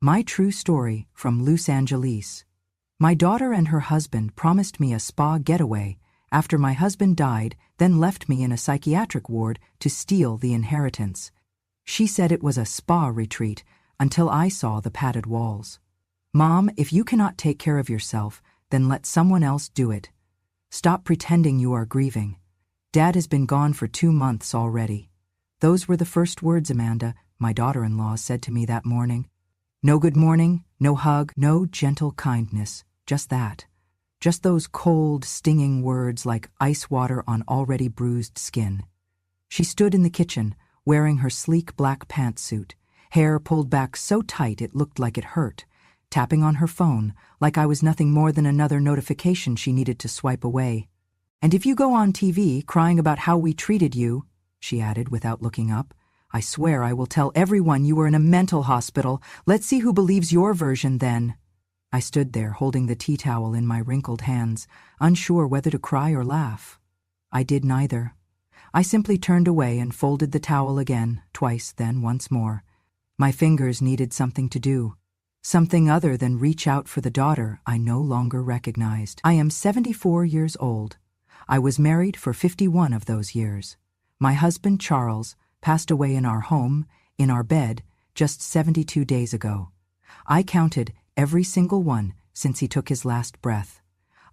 My true story from Los Angeles. My daughter and her husband promised me a spa getaway after my husband died, then left me in a psychiatric ward to steal the inheritance. She said it was a spa retreat until I saw the padded walls. Mom, if you cannot take care of yourself, then let someone else do it. Stop pretending you are grieving. Dad has been gone for 2 months already. Those were the first words Amanda, my daughter-in-law, said to me that morning. No good morning, no hug, no gentle kindness, just that. Just those cold, stinging words like ice water on already bruised skin. She stood in the kitchen, wearing her sleek black pantsuit, hair pulled back so tight it looked like it hurt, tapping on her phone like I was nothing more than another notification she needed to swipe away. And if you go on TV crying about how we treated you, she added without looking up, I swear I will tell everyone you were in a mental hospital. Let's see who believes your version then. I stood there holding the tea towel in my wrinkled hands, unsure whether to cry or laugh. I did neither. I simply turned away and folded the towel again, twice, then once more. My fingers needed something to do. Something other than reach out for the daughter I no longer recognized. I am 74 years old. I was married for 51 of those years. My husband, Charles, passed away in our home, in our bed, just 72 days ago. I counted every single one since he took his last breath.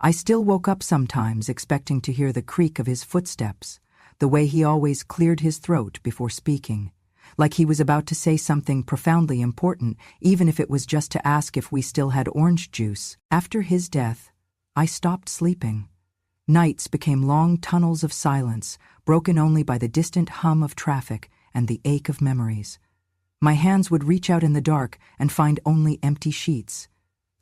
I still woke up sometimes expecting to hear the creak of his footsteps, the way he always cleared his throat before speaking, like he was about to say something profoundly important, even if it was just to ask if we still had orange juice. After his death, I stopped sleeping. Nights became long tunnels of silence, broken only by the distant hum of traffic and the ache of memories. My hands would reach out in the dark and find only empty sheets.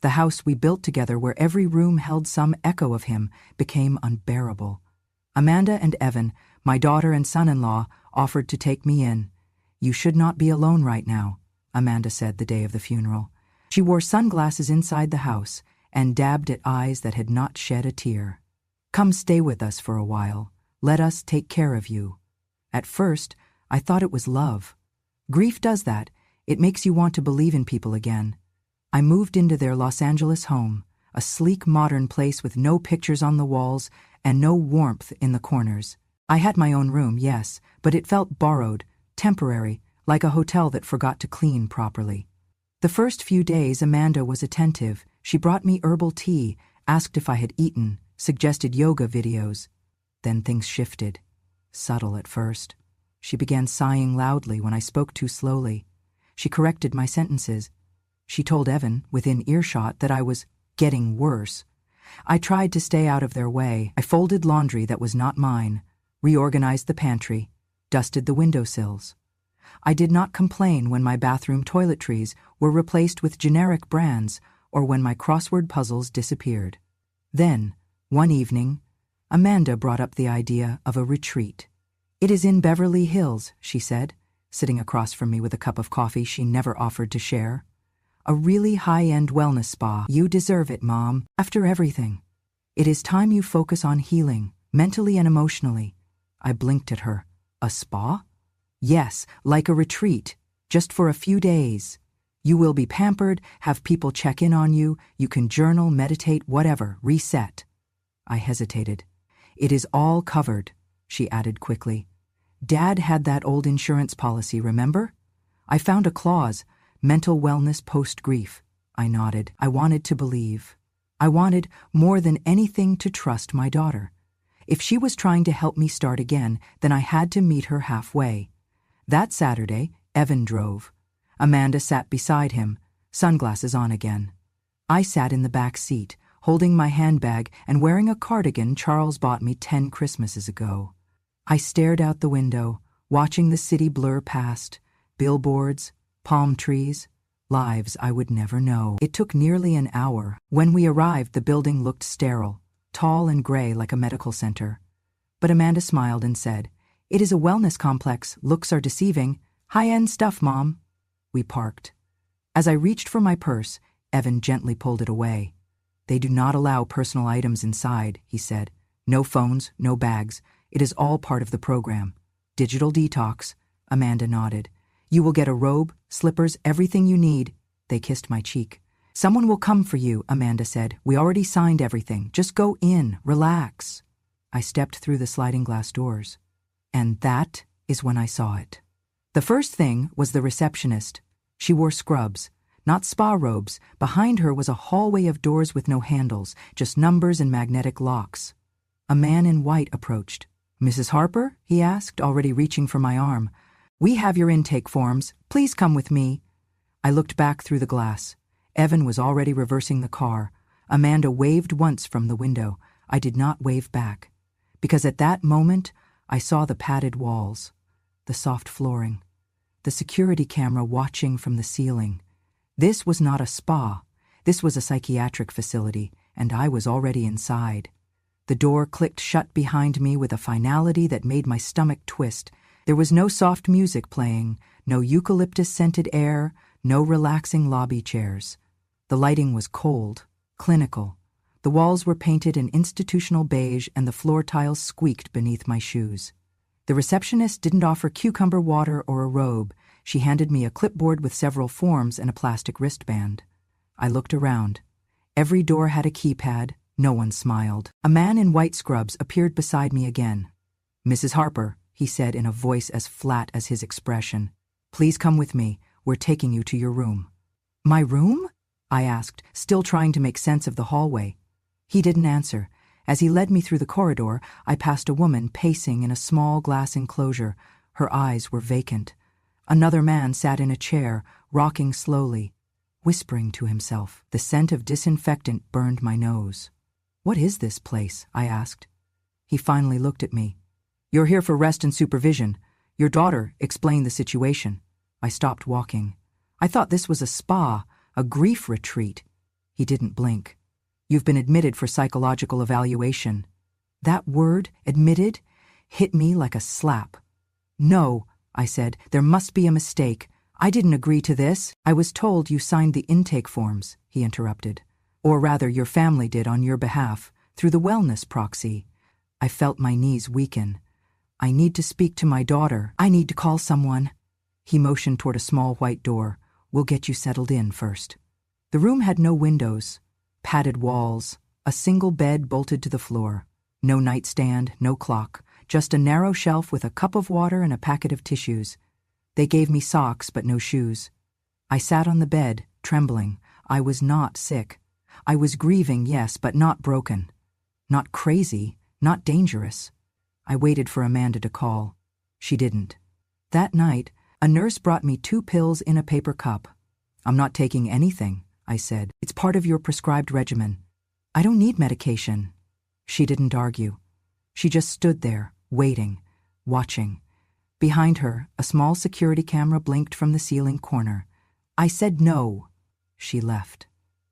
The house we built together, where every room held some echo of him, became unbearable. Amanda and Evan, my daughter and son-in-law, offered to take me in. You should not be alone right now, Amanda said the day of the funeral. She wore sunglasses inside the house and dabbed at eyes that had not shed a tear. Come stay with us for a while. Let us take care of you. At first, I thought it was love. Grief does that. It makes you want to believe in people again. I moved into their Los Angeles home, a sleek modern place with no pictures on the walls and no warmth in the corners. I had my own room, yes, but it felt borrowed, temporary, like a hotel that forgot to clean properly. The first few days Amanda was attentive. She brought me herbal tea, asked if I had eaten, suggested yoga videos. Then things shifted. Subtle at first. She began sighing loudly when I spoke too slowly. She corrected my sentences. She told Evan, within earshot, that I was getting worse. I tried to stay out of their way. I folded laundry that was not mine, reorganized the pantry, dusted the windowsills. I did not complain when my bathroom toiletries were replaced with generic brands or when my crossword puzzles disappeared. Then, one evening, Amanda brought up the idea of a retreat. It is in Beverly Hills, she said, sitting across from me with a cup of coffee she never offered to share. A really high-end wellness spa. You deserve it, Mom. After everything. It is time you focus on healing, mentally and emotionally. I blinked at her. A spa? Yes, like a retreat, just for a few days. You will be pampered, have people check in on you, you can journal, meditate, whatever, reset. I hesitated. It is all covered, she added quickly. Dad had that old insurance policy, remember? I found a clause, mental wellness post-grief. I nodded. I wanted to believe. I wanted, more than anything, to trust my daughter. If she was trying to help me start again, then I had to meet her halfway. That Saturday, Evan drove. Amanda sat beside him, sunglasses on again. I sat in the back seat, holding my handbag and wearing a cardigan Charles bought me 10 Christmases ago. I stared out the window, watching the city blur past, billboards, palm trees, lives I would never know. It took nearly an hour. When we arrived, the building looked sterile, tall and gray like a medical center. But Amanda smiled and said, "It is a wellness complex. Looks are deceiving. High-end stuff, Mom." We parked. As I reached for my purse, Evan gently pulled it away. "They do not allow personal items inside," he said. "No phones, no bags. It is all part of the program. Digital detox." Amanda nodded. "You will get a robe, slippers, everything you need." They kissed my cheek. "Someone will come for you," Amanda said. "We already signed everything. Just go in, relax." I stepped through the sliding glass doors. And that is when I saw it. The first thing was the receptionist. She wore scrubs, not spa robes. Behind her was a hallway of doors with no handles, just numbers and magnetic locks. A man in white approached. "Mrs. Harper?" he asked, already reaching for my arm. "We have your intake forms. Please come with me." I looked back through the glass. Evan was already reversing the car. Amanda waved once from the window. I did not wave back, because at that moment I saw the padded walls, the soft flooring, the security camera watching from the ceiling. This was not a spa. This was a psychiatric facility, and I was already inside. The door clicked shut behind me with a finality that made my stomach twist. There was no soft music playing, no eucalyptus-scented air, no relaxing lobby chairs. The lighting was cold, clinical. The walls were painted in institutional beige and the floor tiles squeaked beneath my shoes. The receptionist didn't offer cucumber water or a robe. She handed me a clipboard with several forms and a plastic wristband. I looked around. Every door had a keypad. No one smiled. A man in white scrubs appeared beside me again. "Mrs. Harper," he said in a voice as flat as his expression, "please come with me. We're taking you to your room." "My room?" I asked, still trying to make sense of the hallway. He didn't answer. As he led me through the corridor, I passed a woman pacing in a small glass enclosure. Her eyes were vacant. Another man sat in a chair, rocking slowly, whispering to himself. The scent of disinfectant burned my nose. "What is this place?" I asked. He finally looked at me. "You're here for rest and supervision. Your daughter explained the situation." I stopped walking. I thought this was a spa, a grief retreat. He didn't blink. "You've been admitted for psychological evaluation." That word, admitted, hit me like a slap. "No," I said, "there must be a mistake. I didn't agree to this." "I was told you signed the intake forms," he interrupted. "Or rather, your family did on your behalf, through the wellness proxy." I felt my knees weaken. "I need to speak to my daughter. I need to call someone." He motioned toward a small white door. "We'll get you settled in first." The room had no windows, padded walls, a single bed bolted to the floor. No nightstand, no clock, just a narrow shelf with a cup of water and a packet of tissues. They gave me socks but no shoes. I sat on the bed, trembling. I was not sick. I was grieving, yes, but not broken. Not crazy, not dangerous. I waited for Amanda to call. She didn't. That night, a nurse brought me 2 pills in a paper cup. "I'm not taking anything," I said. "It's part of your prescribed regimen." "I don't need medication." She didn't argue. She just stood there, waiting, watching. Behind her, a small security camera blinked from the ceiling corner. I said no. She left.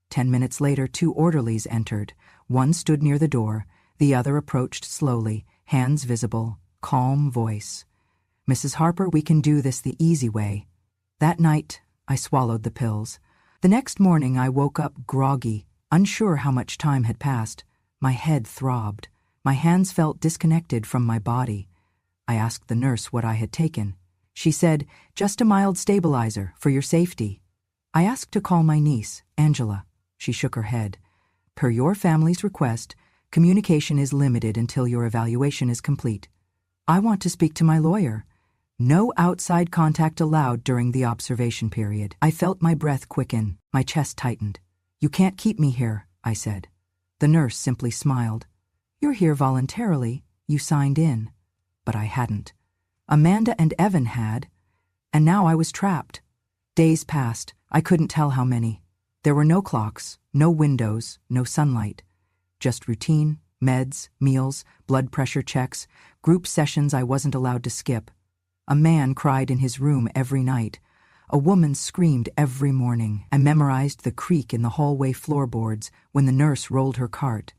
10 minutes later, 2 orderlies entered. One stood near the door. The other approached slowly, hands visible, calm voice. "Mrs. Harper, we can do this the easy way." That night, I swallowed the pills. The next morning, I woke up groggy, unsure how much time had passed. My head throbbed. My hands felt disconnected from my body. I asked the nurse what I had taken. She said, "Just a mild stabilizer for your safety." I asked to call my niece, Angela. She shook her head. "Per your family's request, communication is limited until your evaluation is complete. I want to speak to my lawyer. No outside contact allowed during the observation period." I felt my breath quicken. My chest tightened. "You can't keep me here," I said. The nurse simply smiled. "You're here voluntarily. You signed in." But I hadn't. Amanda and Evan had. And now I was trapped. Days passed. I couldn't tell how many. There were no clocks, no windows, no sunlight. Just routine, meds, meals, blood pressure checks, group sessions I wasn't allowed to skip. A man cried in his room every night. A woman screamed every morning. I memorized the creak in the hallway floorboards when the nurse rolled her cart.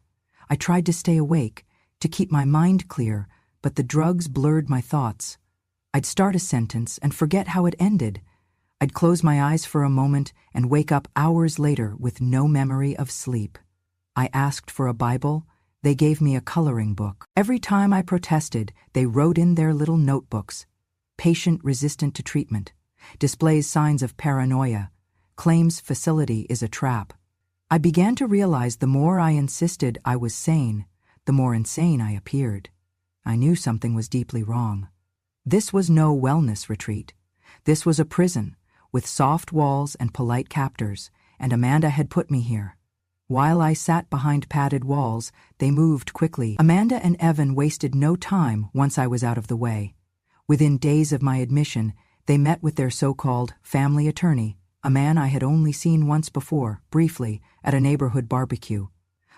I tried to stay awake, to keep my mind clear, but the drugs blurred my thoughts. I'd start a sentence and forget how it ended. I'd close my eyes for a moment and wake up hours later with no memory of sleep. I asked for a Bible. They gave me a coloring book. Every time I protested, they wrote in their little notebooks. Patient resistant to treatment. Displays signs of paranoia. claims facility is a trap. I began to realize the more I insisted I was sane, the more insane I appeared. I knew something was deeply wrong. This was no wellness retreat. This was a prison, with soft walls and polite captors, and Amanda had put me here. While I sat behind padded walls, they moved quickly. Amanda and Evan wasted no time once I was out of the way. Within days of my admission, they met with their so-called family attorney, a man I had only seen once before, briefly, at a neighborhood barbecue.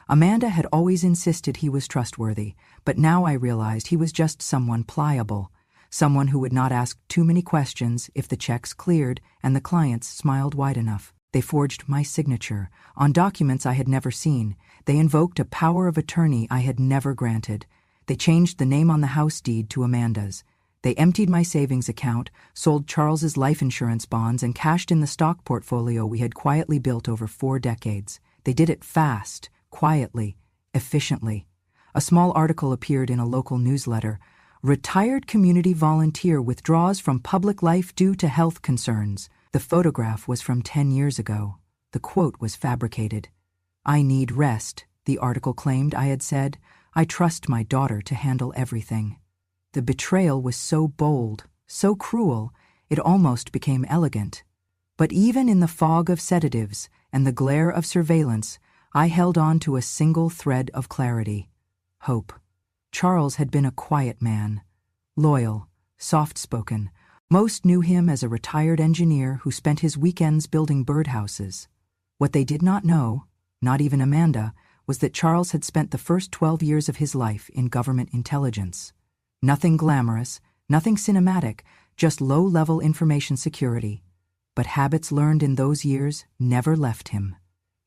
Amanda had always insisted he was trustworthy, but now I realized he was just someone pliable, someone who would not ask too many questions if the checks cleared and the clients smiled wide enough. They forged my signature on documents I had never seen. They invoked a power of attorney I had never granted. They changed the name on the house deed to Amanda's. They emptied my savings account, sold Charles's life insurance bonds, and cashed in the stock portfolio we had quietly built over 4 decades. They did it fast, quietly, efficiently. A small article appeared in a local newsletter. Retired community volunteer withdraws from public life due to health concerns. The photograph was from 10 years ago. The quote was fabricated. "I need rest," the article claimed I had said. "I trust my daughter to handle everything." The betrayal was so bold, so cruel, it almost became elegant. But even in the fog of sedatives and the glare of surveillance, I held on to a single thread of clarity: hope. Charles had been a quiet man, loyal, soft-spoken. Most knew him as a retired engineer who spent his weekends building birdhouses. What they did not know, not even Amanda, was that Charles had spent the first 12 years of his life in government intelligence. Nothing glamorous, nothing cinematic, just low-level information security. But habits learned in those years never left him.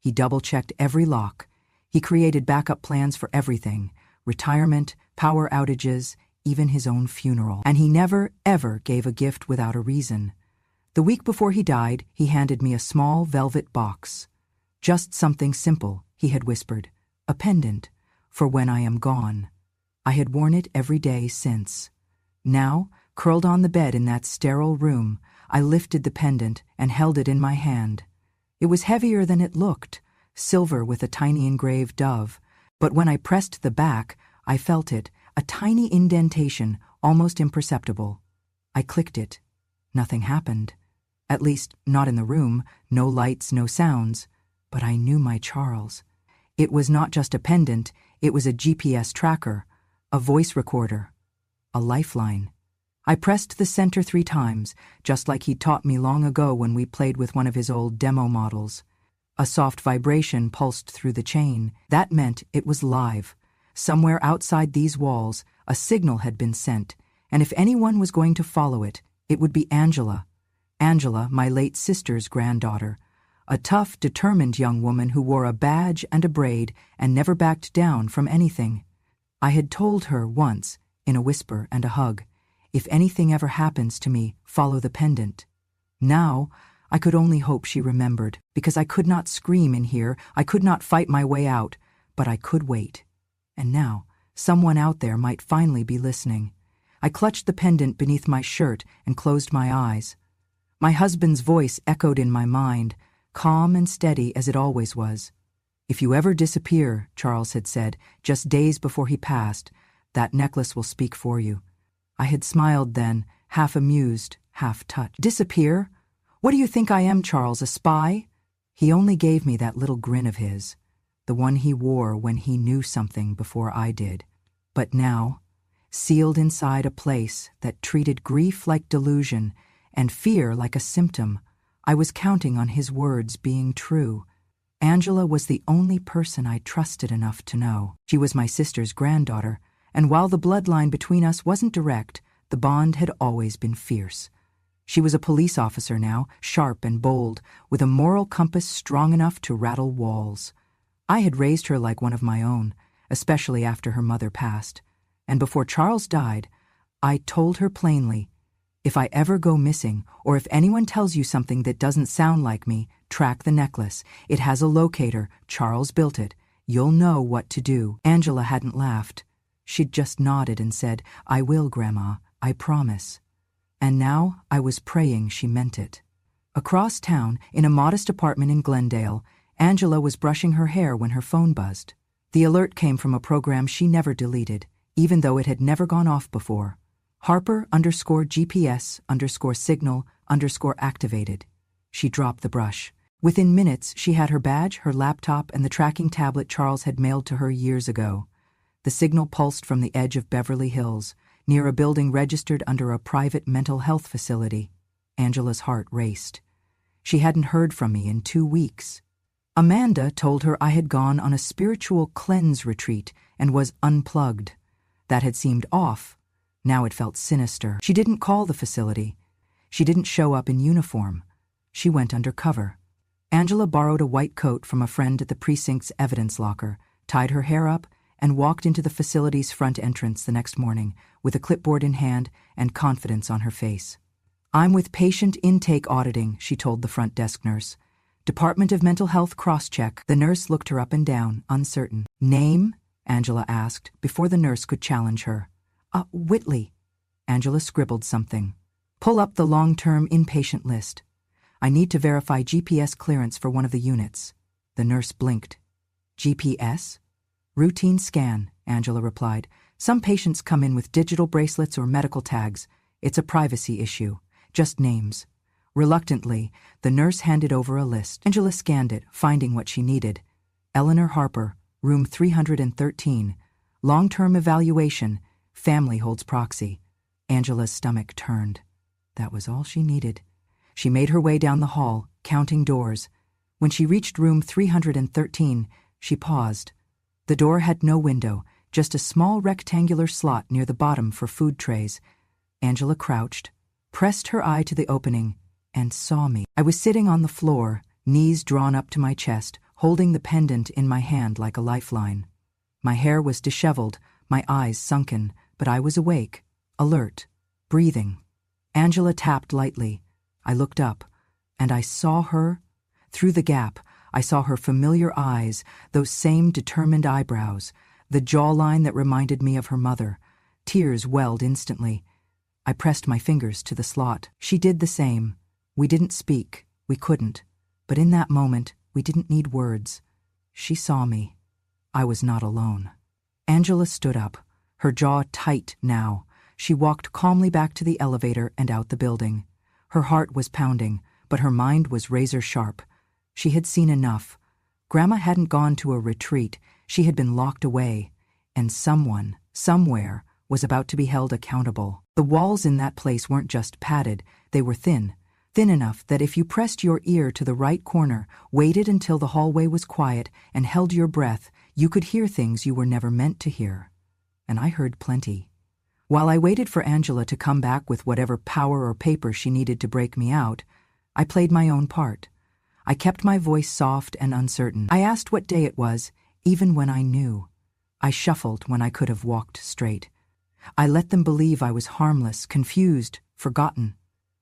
He double-checked every lock. He created backup plans for everything: retirement, power outages, even his own funeral. And he never, ever gave a gift without a reason. The week before he died, he handed me a small velvet box. "Just something simple," he had whispered. "A pendant, for when I am gone." I had worn it every day since. Now, curled on the bed in that sterile room, I lifted the pendant and held it in my hand. It was heavier than it looked, silver with a tiny engraved dove. But when I pressed the back, I felt it, a tiny indentation, almost imperceptible. I clicked it. Nothing happened. At least, not in the room, no lights, no sounds. But I knew my Charles. It was not just a pendant, it was a GPS tracker, a voice recorder, a lifeline. I pressed the center 3 times, just like he'd taught me long ago when we played with one of his old demo models. A soft vibration pulsed through the chain. That meant it was live. Somewhere outside these walls, a signal had been sent, and if anyone was going to follow it, it would be Angela. Angela, my late sister's granddaughter. A tough, determined young woman who wore a badge and a braid and never backed down from anything. I had told her once, in a whisper and a hug, "If anything ever happens to me, follow the pendant." Now, I could only hope she remembered, because I could not scream in here, I could not fight my way out, but I could wait. And now, someone out there might finally be listening. I clutched the pendant beneath my shirt and closed my eyes. My husband's voice echoed in my mind, calm and steady as it always was. "If you ever disappear," Charles had said, just days before he passed, "that necklace will speak for you." I had smiled then, half amused, half touched. "Disappear? What do you think I am, Charles, a spy?" He only gave me that little grin of his, the one he wore when he knew something before I did. But now, sealed inside a place that treated grief like delusion and fear like a symptom, I was counting on his words being true. Angela was the only person I trusted enough to know. She was my sister's granddaughter, and while the bloodline between us wasn't direct, the bond had always been fierce. She was a police officer now, sharp and bold, with a moral compass strong enough to rattle walls. I had raised her like one of my own, especially after her mother passed. And before Charles died, I told her plainly, "If I ever go missing, or if anyone tells you something that doesn't sound like me, track the necklace. It has a locator. Charles built it. You'll know what to do." Angela hadn't laughed. She'd just nodded and said, "I will, Grandma. I promise." And now I was praying she meant it. Across town, in a modest apartment in Glendale, Angela was brushing her hair when her phone buzzed. The alert came from a program she never deleted, even though it had never gone off before. Harper_GPS_signal_activated. She dropped the brush. Within minutes, she had her badge, her laptop, and the tracking tablet Charles had mailed to her years ago. The signal pulsed from the edge of Beverly Hills, near a building registered under a private mental health facility. Angela's heart raced. She hadn't heard from me in 2 weeks. Amanda told her I had gone on a spiritual cleanse retreat and was unplugged. That had seemed off. Now it felt sinister. She didn't call the facility. She didn't show up in uniform. She went undercover. Angela borrowed a white coat from a friend at the precinct's evidence locker, tied her hair up, and walked into the facility's front entrance the next morning with a clipboard in hand and confidence on her face. "I'm with patient intake auditing," she told the front desk nurse. "Department of Mental Health cross-check." The nurse looked her up and down, uncertain. "Name?" Angela asked, before the nurse could challenge her. Whitley." Angela scribbled something. "Pull up the long-term inpatient list. I need to verify GPS clearance for one of the units." The nurse blinked. "GPS?" "Routine scan," Angela replied. "Some patients come in with digital bracelets or medical tags. It's a privacy issue. Just names." Reluctantly, the nurse handed over a list. Angela scanned it, finding what she needed. Eleanor Harper, room 313. Long-term evaluation. Family holds proxy. Angela's stomach turned. That was all she needed. She made her way down the hall, counting doors. When she reached room 313, she paused. The door had no window, just a small rectangular slot near the bottom for food trays. Angela crouched, pressed her eye to the opening, and saw me. I was sitting on the floor, knees drawn up to my chest, holding the pendant in my hand like a lifeline. My hair was disheveled, my eyes sunken, but I was awake, alert, breathing. Angela tapped lightly. I looked up, and I saw her. Through the gap, I saw her familiar eyes, those same determined eyebrows, the jawline that reminded me of her mother. Tears welled instantly. I pressed my fingers to the slot. She did the same. We didn't speak. We couldn't. But in that moment, we didn't need words. She saw me. I was not alone. Angela stood up, her jaw tight now. She walked calmly back to the elevator and out the building. Her heart was pounding, but her mind was razor sharp. She had seen enough. Grandma hadn't gone to a retreat. She had been locked away. And someone, somewhere, was about to be held accountable. The walls in that place weren't just padded, they were thin. Thin enough that if you pressed your ear to the right corner, waited until the hallway was quiet, and held your breath, you could hear things you were never meant to hear. And I heard plenty. While I waited for Angela to come back with whatever power or paper she needed to break me out, I played my own part. I kept my voice soft and uncertain. I asked what day it was, even when I knew. I shuffled when I could have walked straight. I let them believe I was harmless, confused, forgotten.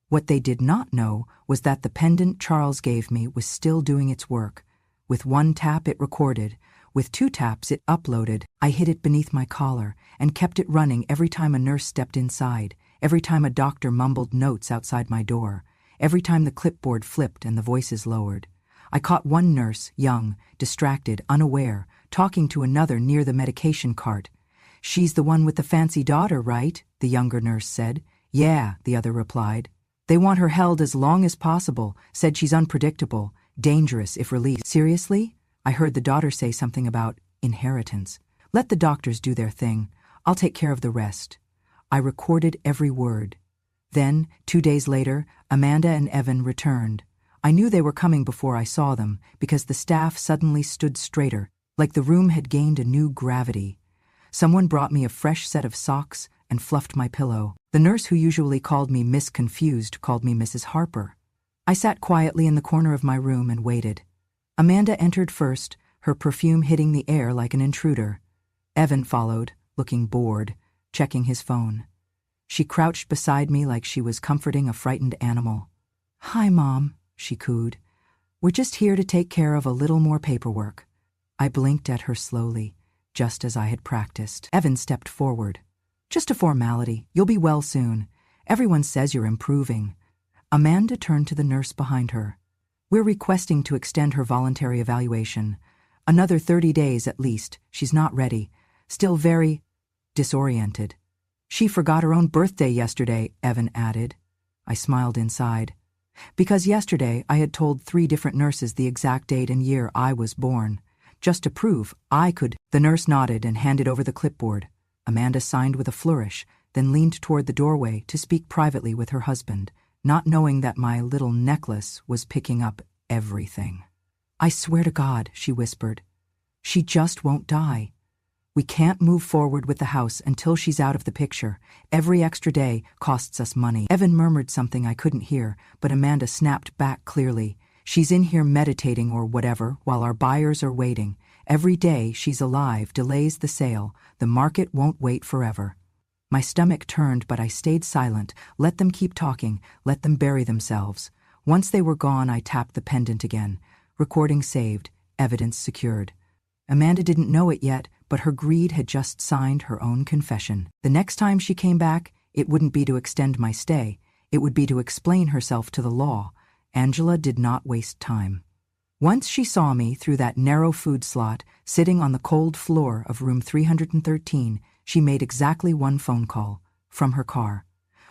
What they did not know was that the pendant Charles gave me was still doing its work. With one tap it recorded. With 2 taps it uploaded. I hid it beneath my collar and kept it running every time a nurse stepped inside, every time a doctor mumbled notes outside my door, every time the clipboard flipped and the voices lowered. I caught one nurse, young, distracted, unaware, talking to another near the medication cart. "She's the one with the fancy daughter, right?" the younger nurse said. "Yeah," the other replied. "They want her held as long as possible, said she's unpredictable, dangerous if released." "Seriously?" I heard the daughter say something about inheritance. "Let the doctors do their thing. I'll take care of the rest." I recorded every word. Then, 2 days later, Amanda and Evan returned. I knew they were coming before I saw them, because the staff suddenly stood straighter, like the room had gained a new gravity. Someone brought me a fresh set of socks and fluffed my pillow. The nurse who usually called me Miss Confused called me Mrs. Harper. I sat quietly in the corner of my room and waited. Amanda entered first, her perfume hitting the air like an intruder. Evan followed, looking bored, checking his phone. She crouched beside me like she was comforting a frightened animal. "Hi, Mom," she cooed. "We're just here to take care of a little more paperwork." I blinked at her slowly, just as I had practiced. Evan stepped forward. "Just a formality. You'll be well soon. Everyone says you're improving." Amanda turned to the nurse behind her. "We're requesting to extend her voluntary evaluation. Another 30 days at least. She's not ready. Still very disoriented." "She forgot her own birthday yesterday," Evan added. I smiled inside. Because yesterday I had told 3 different nurses the exact date and year I was born, just to prove I could. The nurse nodded and handed over the clipboard. Amanda signed with a flourish, then leaned toward the doorway to speak privately with her husband, not knowing that my little necklace was picking up everything. "I swear to God," she whispered, "she just won't die. We can't move forward with the house until she's out of the picture. Every extra day costs us money." Evan murmured something I couldn't hear, but Amanda snapped back clearly. "She's in here meditating or whatever while our buyers are waiting. Every day she's alive delays the sale. The market won't wait forever." My stomach turned, but I stayed silent. Let them keep talking. Let them bury themselves. Once they were gone, I tapped the pendant again. Recording saved. Evidence secured. Amanda didn't know it yet, but her greed had just signed her own confession. The next time she came back, it wouldn't be to extend my stay. It would be to explain herself to the law. Angela did not waste time. Once she saw me through that narrow food slot, sitting on the cold floor of room 313, she made exactly 1 phone call, from her car.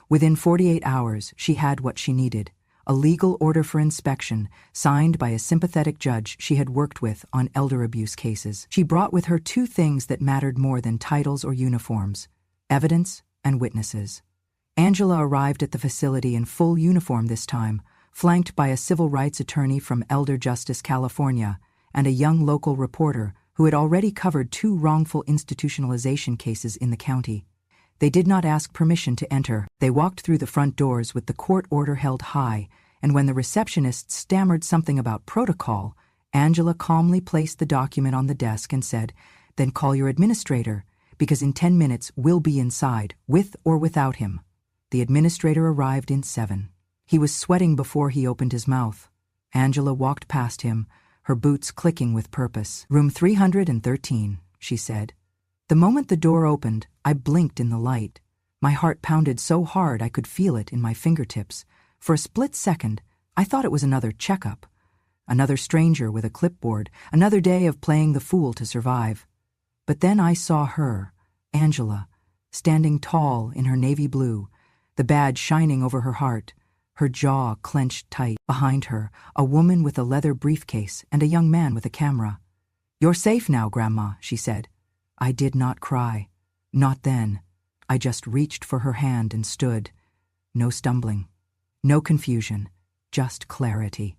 Within 48 hours, she had what she needed. A legal order for inspection, signed by a sympathetic judge she had worked with on elder abuse cases. She brought with her 2 things that mattered more than titles or uniforms: evidence and witnesses. Angela arrived at the facility in full uniform this time, flanked by a civil rights attorney from Elder Justice, California, and a young local reporter who had already covered 2 wrongful institutionalization cases in the county. They did not ask permission to enter. They walked through the front doors with the court order held high, and when the receptionist stammered something about protocol, Angela calmly placed the document on the desk and said, "Then call your administrator, because in 10 minutes we'll be inside, with or without him." The administrator arrived in 7. He was sweating before he opened his mouth. Angela walked past him, her boots clicking with purpose. "Room 313, she said. The moment the door opened, I blinked in the light. My heart pounded so hard I could feel it in my fingertips. For a split second, I thought it was another checkup. Another stranger with a clipboard, another day of playing the fool to survive. But then I saw her, Angela, standing tall in her navy blue, the badge shining over her heart, her jaw clenched tight. Behind her, a woman with a leather briefcase and a young man with a camera. "You're safe now, Grandma," she said. I did not cry. Not then. I just reached for her hand and stood. No stumbling. No confusion. Just clarity.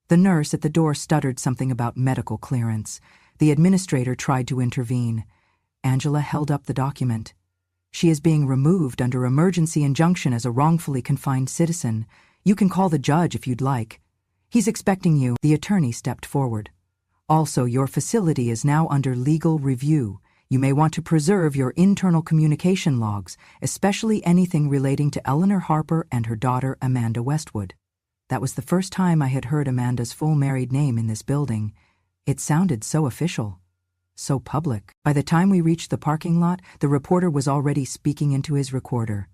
The nurse at the door stuttered something about medical clearance. The administrator tried to intervene. Angela held up the document. "She is being removed under emergency injunction as a wrongfully confined citizen. You can call the judge if you'd like. He's expecting you." The attorney stepped forward. "Also, your facility is now under legal review. You may want to preserve your internal communication logs, especially anything relating to Eleanor Harper and her daughter Amanda Westwood." That was the first time I had heard Amanda's full married name in this building. It sounded so official, so public. By the time we reached the parking lot, the reporter was already speaking into his recorder.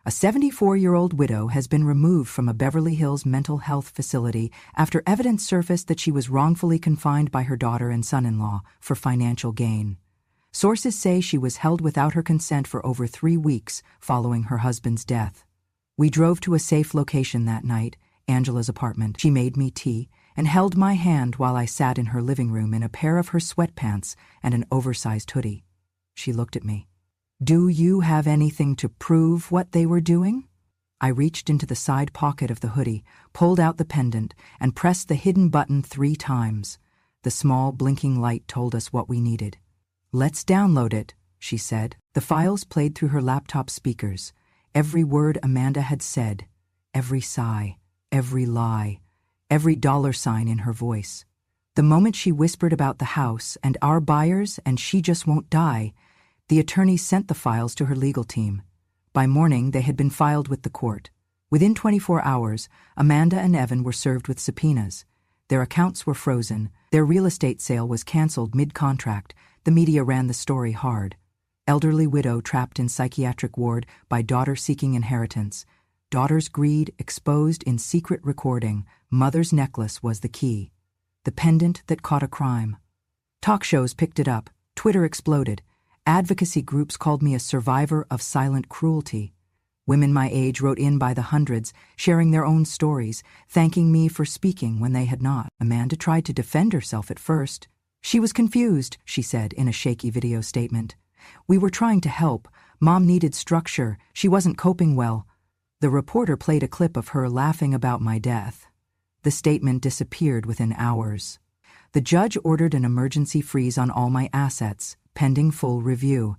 "A 74-year-old widow has been removed from a Beverly Hills mental health facility after evidence surfaced that she was wrongfully confined by her daughter and son-in-law for financial gain. Sources say she was held without her consent for over 3 weeks following her husband's death. We drove to a safe location that night, Angela's apartment. She made me tea and held my hand while I sat in her living room in a pair of her sweatpants and an oversized hoodie. She looked at me. "Do you have anything to prove what they were doing?" I reached into the side pocket of the hoodie, pulled out the pendant, and pressed the hidden button 3 times. The small blinking light told us what we needed. "Let's download it," she said. The files played through her laptop speakers. Every word Amanda had said, every sigh, every lie, every $sign in her voice. The moment she whispered about the house and our buyers and "she just won't die," the attorney sent the files to her legal team. By morning, they had been filed with the court. Within 24 hours, Amanda and Evan were served with subpoenas. Their accounts were frozen. Their real estate sale was canceled mid-contract. The media ran the story hard. Elderly widow trapped in psychiatric ward by daughter seeking inheritance. Daughter's greed exposed in secret recording. Mother's necklace was the key. The pendant that caught a crime. Talk shows picked it up. Twitter exploded. Advocacy groups called me a survivor of silent cruelty. Women my age wrote in by the hundreds, sharing their own stories, thanking me for speaking when they had not. Amanda tried to defend herself at first. She was confused, she said in a shaky video statement. We were trying to help. Mom needed structure. She wasn't coping well. The reporter played a clip of her laughing about my death. The statement disappeared within hours. The judge ordered an emergency freeze on all my assets, pending full review.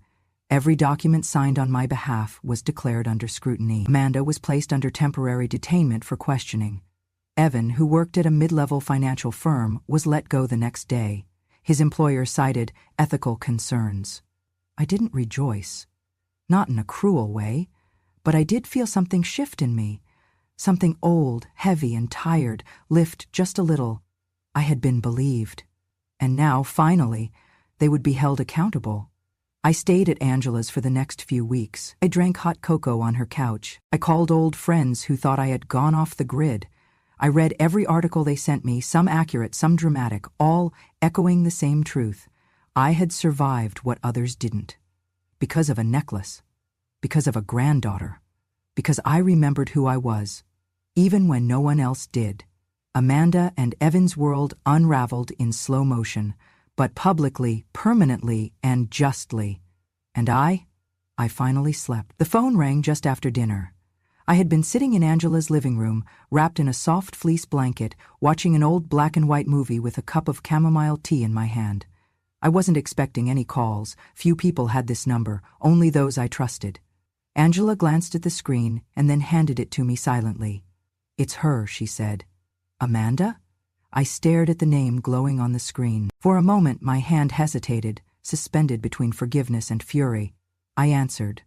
Every document signed on my behalf was declared under scrutiny. Amanda was placed under temporary detainment for questioning. Evan, who worked at a mid-level financial firm, was let go the next day. His employer cited ethical concerns. I didn't rejoice. Not in a cruel way, but I did feel something shift in me. Something old, heavy, and tired lift just a little. I had been believed. And now, finally, they would be held accountable. I stayed at Angela's for the next few weeks. I drank hot cocoa on her couch. I called old friends who thought I had gone off the grid. I read every article they sent me, some accurate, some dramatic, all echoing the same truth. I had survived what others didn't. Because of a necklace. Because of a granddaughter. Because I remembered who I was, even when no one else did. Amanda and Evan's world unraveled in slow motion, but publicly, permanently, and justly. And I finally slept. The phone rang just after dinner. I had been sitting in Angela's living room, wrapped in a soft fleece blanket, watching an old black and white movie with a cup of chamomile tea in my hand. I wasn't expecting any calls. Few people had this number, only those I trusted. Angela glanced at the screen and then handed it to me silently. It's her, she said. Amanda? I stared at the name glowing on the screen. For a moment my hand hesitated, suspended between forgiveness and fury. I answered.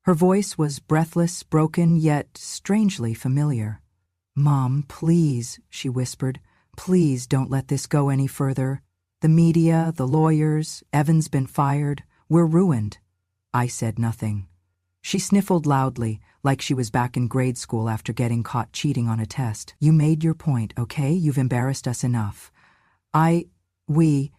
Her voice was breathless, broken, yet strangely familiar. Mom, please, she whispered. Please don't let this go any further. The media, the lawyers, Evan's been fired. We're ruined. I said nothing. She sniffled loudly, like she was back in grade school after getting caught cheating on a test. You made your point, okay? You've embarrassed us enough. We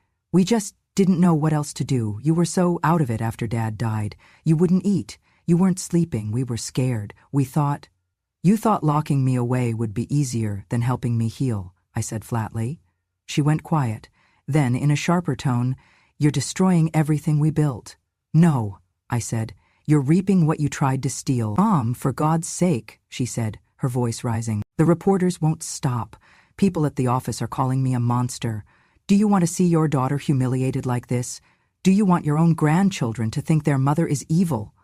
just didn't know what else to do. You were so out of it after Dad died. You wouldn't eat. You weren't sleeping. We were scared. You thought locking me away would be easier than helping me heal, I said flatly. She went quiet. Then, in a sharper tone, you're destroying everything we built. No, I said. You're reaping what you tried to steal. Mom, for God's sake, she said, her voice rising. The reporters won't stop. People at the office are calling me a monster. Do you want to see your daughter humiliated like this? Do you want your own grandchildren to think their mother is evil?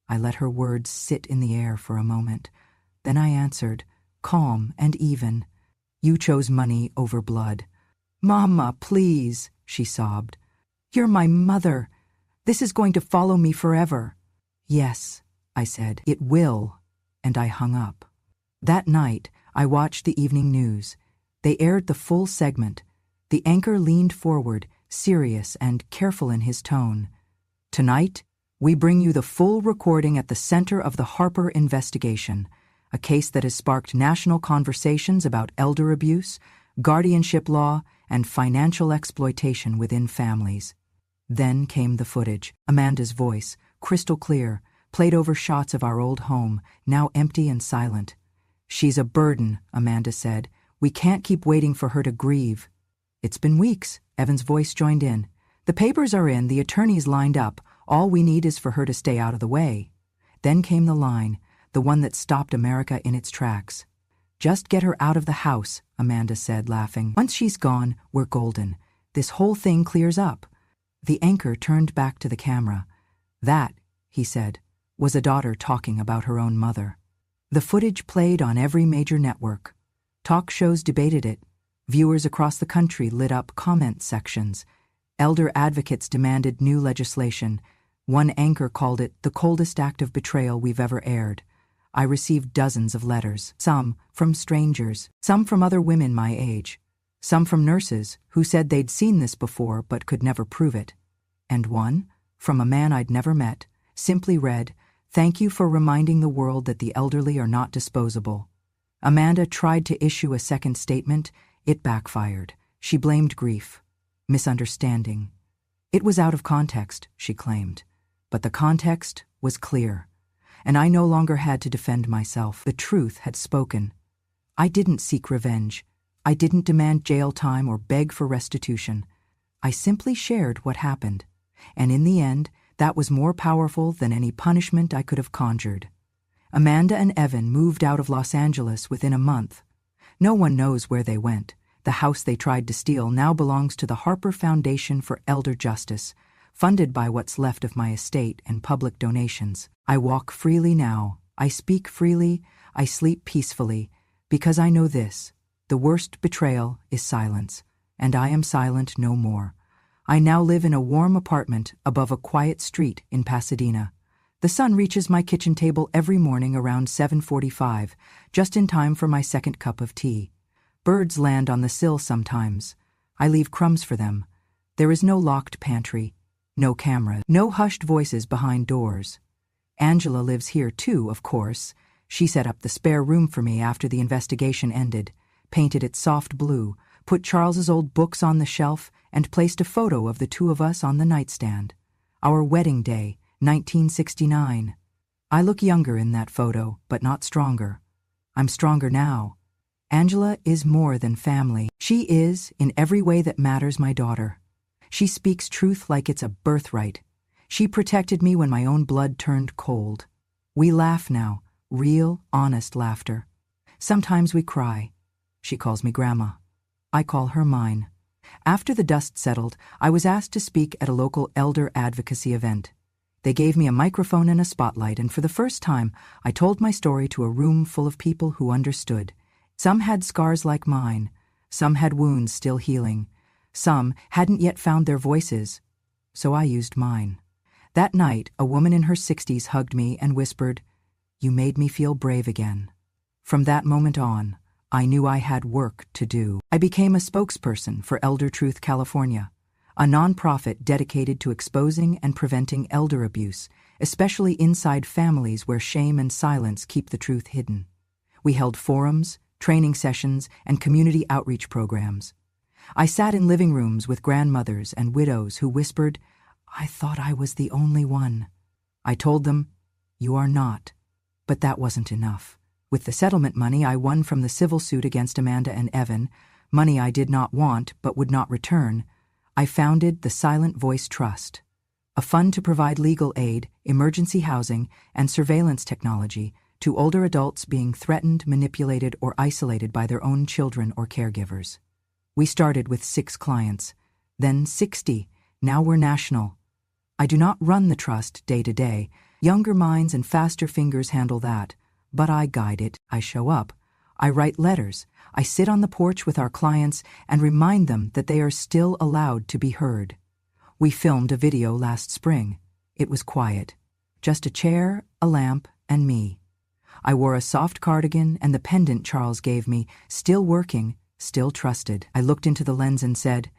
I let her words sit in the air for a moment. Then I answered, calm and even. You chose money over blood. Mama, please, she sobbed. You're my mother. This is going to follow me forever. Yes, I said, it will, and I hung up. That night, I watched the evening news. They aired the full segment. The anchor leaned forward, serious and careful in his tone. Tonight, we bring you the full recording at the center of the Harper investigation, a case that has sparked national conversations about elder abuse, guardianship law, and financial exploitation within families. Then came the footage, Amanda's voice, crystal clear, played over shots of our old home, now empty and silent. She's a burden, Amanda said. We can't keep waiting for her to grieve. It's been weeks, Evan's voice joined in. The papers are in, the attorneys lined up. All we need is for her to stay out of the way. Then came the line, the one that stopped America in its tracks. Just get her out of the house, Amanda said, laughing. Once she's gone, we're golden. This whole thing clears up. The anchor turned back to the camera. That, he said, was a daughter talking about her own mother. The footage played on every major network. Talk shows debated it. Viewers across the country lit up comment sections. Elder advocates demanded new legislation. One anchor called it the coldest act of betrayal we've ever aired. I received dozens of letters, some from strangers, some from other women my age, some from nurses who said they'd seen this before but could never prove it. And one, from a man I'd never met, simply read, Thank you for reminding the world that the elderly are not disposable. Amanda tried to issue a second statement. It backfired. She blamed grief, misunderstanding. It was out of context, she claimed. But the context was clear, and I no longer had to defend myself. The truth had spoken. I didn't seek revenge. I didn't demand jail time or beg for restitution. I simply shared what happened, and in the end, that was more powerful than any punishment I could have conjured. Amanda and Evan moved out of Los Angeles within a month. No one knows where they went. The house they tried to steal now belongs to the Harper Foundation for Elder Justice, funded by what's left of my estate and public donations. I walk freely now. I speak freely. I sleep peacefully, because I know this: the worst betrayal is silence, and I am silent no more. I now live in a warm apartment above a quiet street in Pasadena. The sun reaches my kitchen table every morning around 7:45, just in time for my second cup of tea. Birds land on the sill sometimes. I leave crumbs for them. There is no locked pantry, no camera, no hushed voices behind doors. Angela lives here too, of course. She set up the spare room for me after the investigation ended, painted it soft blue, put Charles's old books on the shelf, and placed a photo of the two of us on the nightstand. Our wedding day, 1969. I look younger in that photo, but not stronger. I'm stronger now. Angela is more than family. She is, in every way that matters, my daughter. She speaks truth like it's a birthright. She protected me when my own blood turned cold. We laugh now, real, honest laughter. Sometimes we cry. She calls me Grandma. I call her mine. After the dust settled, I was asked to speak at a local elder advocacy event. They gave me a microphone and a spotlight, and for the first time, I told my story to a room full of people who understood. Some had scars like mine. Some had wounds still healing. Some hadn't yet found their voices. So I used mine. That night, a woman in her 60s hugged me and whispered, "You made me feel brave again." From that moment on, I knew I had work to do. I became a spokesperson for Elder Truth California, a nonprofit dedicated to exposing and preventing elder abuse, especially inside families where shame and silence keep the truth hidden. We held forums, training sessions, and community outreach programs. I sat in living rooms with grandmothers and widows who whispered, "I thought I was the only one." I told them, "You are not." But that wasn't enough. With the settlement money I won from the civil suit against Amanda and Evan, money I did not want but would not return, I founded the Silent Voice Trust, a fund to provide legal aid, emergency housing, and surveillance technology to older adults being threatened, manipulated, or isolated by their own children or caregivers. We started with 6 clients, then 60, now we're national. I do not run the trust day to day. Younger minds and faster fingers handle that. But I guide it, I show up, I write letters, I sit on the porch with our clients and remind them that they are still allowed to be heard. We filmed a video last spring. It was quiet. Just a chair, a lamp, and me. I wore a soft cardigan and the pendant Charles gave me, still working, still trusted. I looked into the lens and said,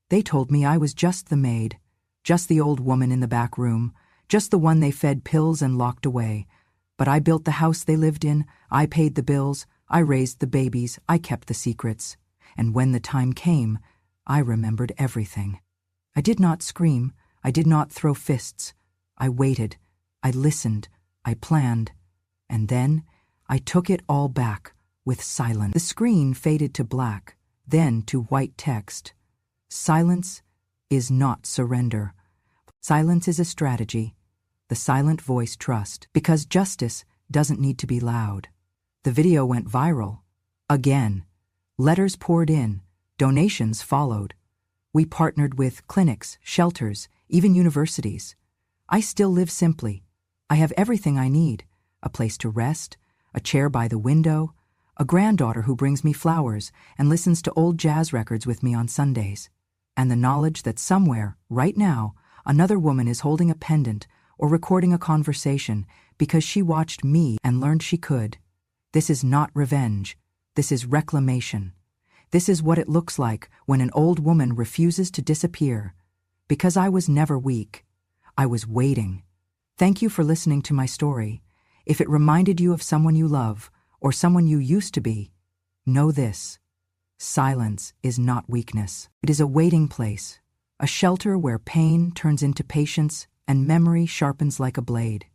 "They told me I was just the maid, just the old woman in the back room, just the one they fed pills and locked away. But I built the house they lived in, I paid the bills, I raised the babies, I kept the secrets. And when the time came, I remembered everything. I did not scream, I did not throw fists. I waited, I listened, I planned. And then I took it all back with silence." The screen faded to black, then to white text. Silence is not surrender. Silence is a strategy. The Silent Voice Trust, because justice doesn't need to be loud. The video went viral. Again. Letters poured in. Donations followed. We partnered with clinics, shelters, even universities. I still live simply. I have everything I need: a place to rest, a chair by the window, a granddaughter who brings me flowers and listens to old jazz records with me on Sundays, and the knowledge that somewhere, right now, another woman is holding a pendant or recording a conversation because she watched me and learned she could. This is not revenge. This is reclamation. This is what it looks like when an old woman refuses to disappear. Because I was never weak. I was waiting. Thank you for listening to my story. If it reminded you of someone you love, or someone you used to be, know this: silence is not weakness. It is a waiting place, a shelter where pain turns into patience and memory sharpens like a blade.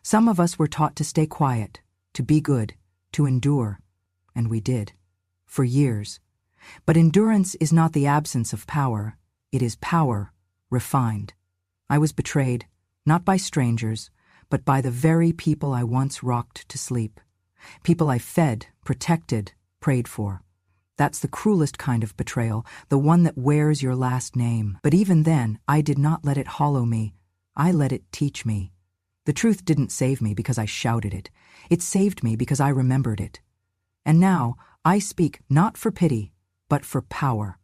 Some of us were taught to stay quiet, to be good, to endure, and we did, for years. But endurance is not the absence of power, it is power refined. I was betrayed, not by strangers, but by the very people I once rocked to sleep. People I fed, protected, prayed for. That's the cruelest kind of betrayal, the one that wears your last name. But even then, I did not let it hollow me. I let it teach me. The truth didn't save me because I shouted it. It saved me because I remembered it. And now, I speak not for pity, but for power.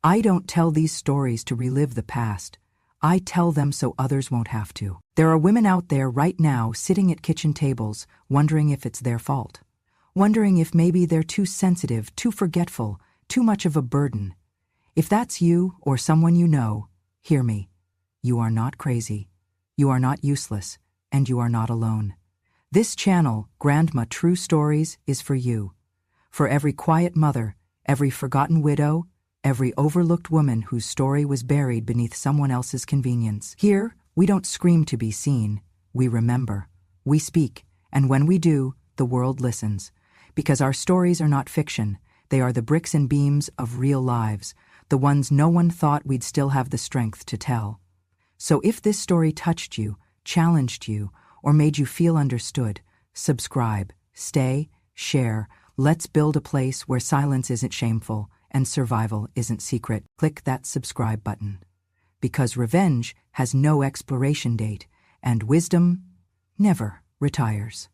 I don't tell these stories to relive the past. I tell them so others won't have to. There are women out there right now sitting at kitchen tables, wondering if it's their fault. Wondering if maybe they're too sensitive, too forgetful, too much of a burden. If that's you or someone you know, hear me. You are not crazy. You are not useless, and you are not alone. This channel, Grandma True Stories, is for you. For every quiet mother, every forgotten widow, every overlooked woman whose story was buried beneath someone else's convenience. Here, we don't scream to be seen. We remember. We speak, and when we do, the world listens. Because our stories are not fiction. They are the bricks and beams of real lives, the ones no one thought we'd still have the strength to tell. So if this story touched you, challenged you, or made you feel understood, subscribe, stay, share. Let's build a place where silence isn't shameful and survival isn't secret. Click that subscribe button. Because revenge has no expiration date, and wisdom never retires.